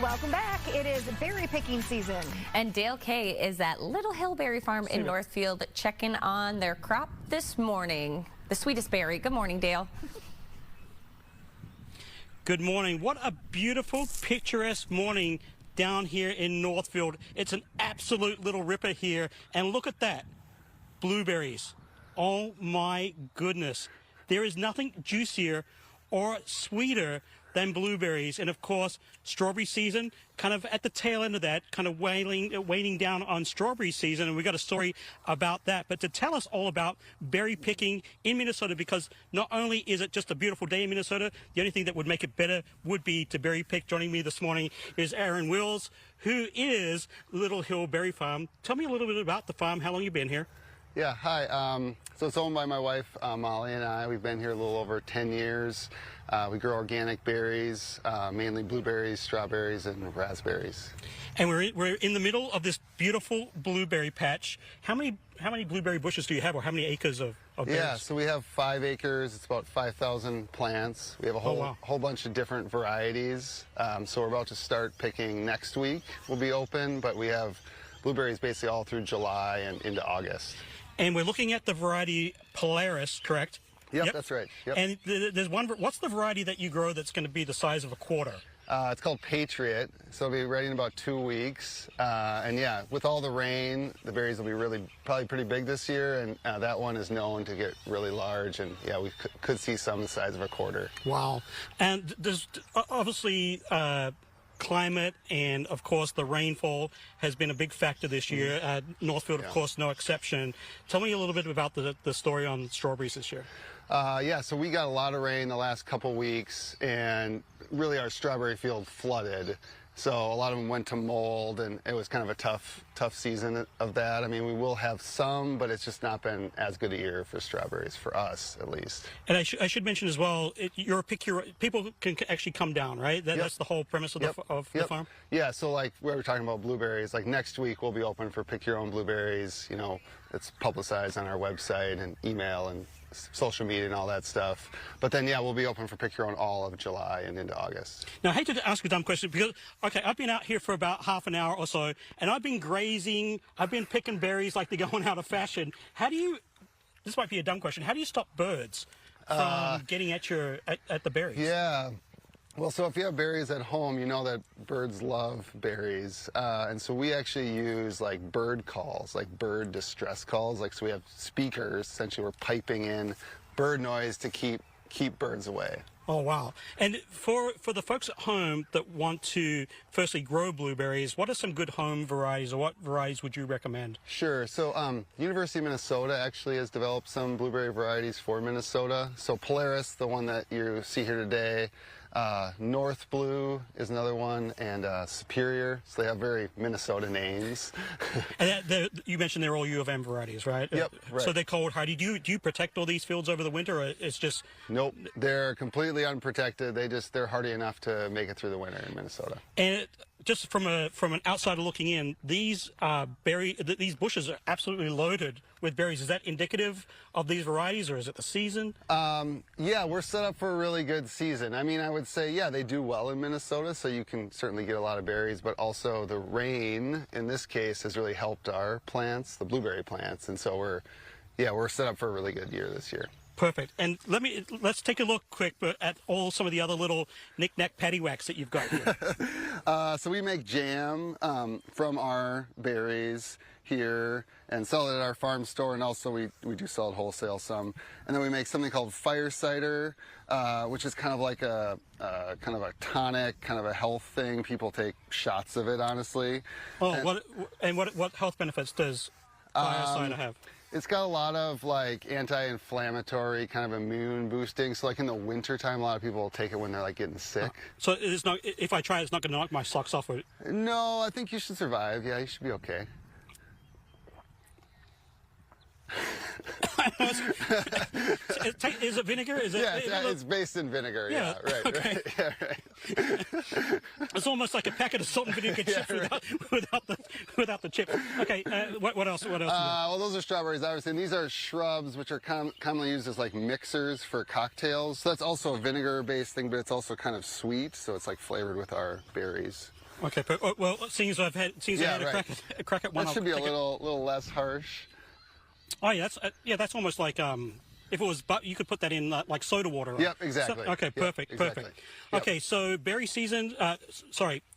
Welcome back. It is berry picking season. And Dale Kay is at Little Hill Berry Farm in Northfield checking on their crop this morning. The sweetest berry. Good morning, Dale. Good morning. What a beautiful, picturesque morning down here in Northfield. It's an absolute little ripper here. And look at that. Blueberries. Oh my goodness. There is nothing juicier or sweeter than blueberries. And of course, strawberry season, kind of at the tail end of that, kind of waiting down on strawberry season. And we got a story about that. But to tell us all about berry picking in Minnesota, because not only is it just a beautiful day in Minnesota, the only thing that would make it better would be to berry pick. Joining me this morning is Aaron Wills, who is Little Hill Berry Farm. Tell me a little bit about the farm, how long you've been here. Yeah, hi. So it's owned by my wife, Molly, and I. We've been here a little over 10 years. We grow organic berries, mainly blueberries, strawberries, and raspberries. And we're in the middle of this beautiful blueberry patch. How many blueberry bushes do you have, or how many acres of berries? Yeah, so we have 5 acres. It's about 5,000 plants. We have a whole bunch of different varieties. So we're about to start picking next week. We'll be open, but we have blueberries basically all through July and into August. And we're looking at the variety Polaris, correct? Yep, that's right. Yep. And there's one. What's the variety that you grow that's going to be the size of a quarter? It's called Patriot, so it'll be ready in about 2 weeks. And yeah, with all the rain, the berries will be probably pretty big this year, and that one is known to get really large, and yeah, we could see some the size of a quarter. Wow. And there's obviously climate and, of course, the rainfall has been a big factor this year. Northfield, of course, no exception. Tell me a little bit about the story on strawberries this year. Yeah, so we got a lot of rain the last couple weeks, and really our strawberry field flooded. So a lot of them went to mold, and it was kind of a tough season of that. I mean, we will have some, but it's just not been as good a year for strawberries, for us at least. And I should mention as well, people can actually come down, right? That's the whole premise of the farm? Yeah, so like we were talking about blueberries, like next week we'll be open for pick your own blueberries. You know, it's publicized on our website and email and social media and all that stuff. But then, yeah, we'll be open for pick your own all of July and into August. Now, I hate to ask a dumb question because, okay, I've been out here for about half an hour or so, and I've been grazing, I've been picking berries like they're going out of fashion. How do you, this might be a dumb question, how do you stop birds from getting at the berries? Yeah. Well, so if you have berries at home, you know that birds love berries. And so we actually use like bird calls, like bird distress calls. Like, so we have speakers, essentially we're piping in bird noise to keep birds away. Oh, wow. And for the folks at home that want to firstly grow blueberries, what are some good home varieties, or what varieties would you recommend? Sure. So University of Minnesota actually has developed some blueberry varieties for Minnesota. So Polaris, the one that you see here today, North Blue is another one, and Superior. So they have very Minnesota names. And you mentioned they're all U of M varieties, right? Yep, right. So they're cold hardy. Do you protect all these fields over the winter, or it's just... Nope, they're completely unprotected. They're hardy enough to make it through the winter in Minnesota. And just from an outsider looking in, these bushes are absolutely loaded with berries. Is that indicative of these varieties, or is it the season? Yeah, we're set up for a really good season. I mean, I would say, yeah, they do well in Minnesota, so you can certainly get a lot of berries, but also the rain, in this case, has really helped our plants, the blueberry plants, and so we're set up for a really good year this year. Perfect. And let's take a look quick at some of the other little knick-knack paddywhacks that you've got here. So we make jam from our berries here and sell it at our farm store, and also we do sell it wholesale some. And then we make something called fire cider, which is kind of like a kind of a tonic, kind of a health thing. People take shots of it, honestly. Oh, what health benefits does fire cider have? It's got a lot of like anti-inflammatory, kind of immune boosting. So like in the winter time, a lot of people will take it when they're like getting sick. So it's not, if I try it, it's not going to knock my socks off? No, I think you should survive. Yeah, you should be okay. Is it vinegar? It's based in vinegar. Yeah, right. Okay. Right. Yeah, right. It's almost like a packet of salt and vinegar chips without the chip. Okay, what else? Well, those are strawberries, obviously. And these are shrubs, which are commonly used as like mixers for cocktails. So that's also a vinegar-based thing, but it's also kind of sweet, so it's like flavored with our berries. Okay, well, seeing as I had right. a crack at one, That should be a little less harsh. Oh yeah, that's almost like if it was, you could put that in like soda water. Yep, exactly. So, okay, perfect, yep, exactly. perfect. Yep. Okay, so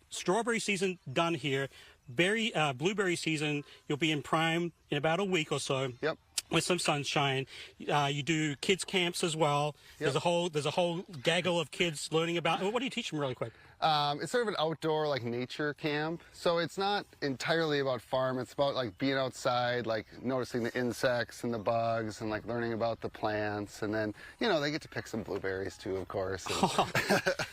strawberry season done here. Blueberry season, you'll be in prime in about a week or so. Yep. With some sunshine. You do kids camps as well. Yep. There's a whole gaggle of kids learning about. What do you teach them really quick? It's sort of an outdoor, like, nature camp. So it's not entirely about farm. It's about, like, being outside, like, noticing the insects and the bugs and, like, learning about the plants. And then, you know, they get to pick some blueberries, too, of course.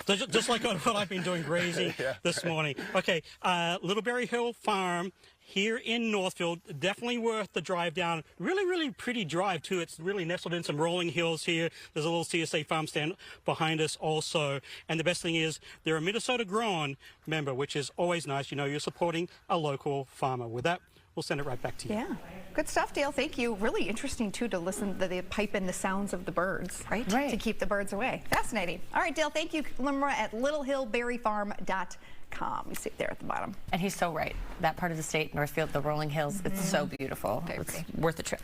Just like what I've been doing crazy this morning. Okay, Littleberry Hill Farm here in Northfield, definitely worth the drive down. Really, really pretty drive, too. It's really nestled in some rolling hills here. There's a little CSA farm stand behind us also. And the best thing is they're a Minnesota grown member, which is always nice. You know, you're supporting a local farmer. With that, we'll send it right back to you. Yeah. Good stuff, Dale. Thank you. Really interesting, too, to listen to the pipe in the sounds of the birds, right? To keep the birds away. Fascinating. All right, Dale, thank you. Limra at littlehillberryfarm.com. You see it there at the bottom. And he's so right. That part of the state, Northfield, the rolling hills, it's so beautiful. It's worth the trip.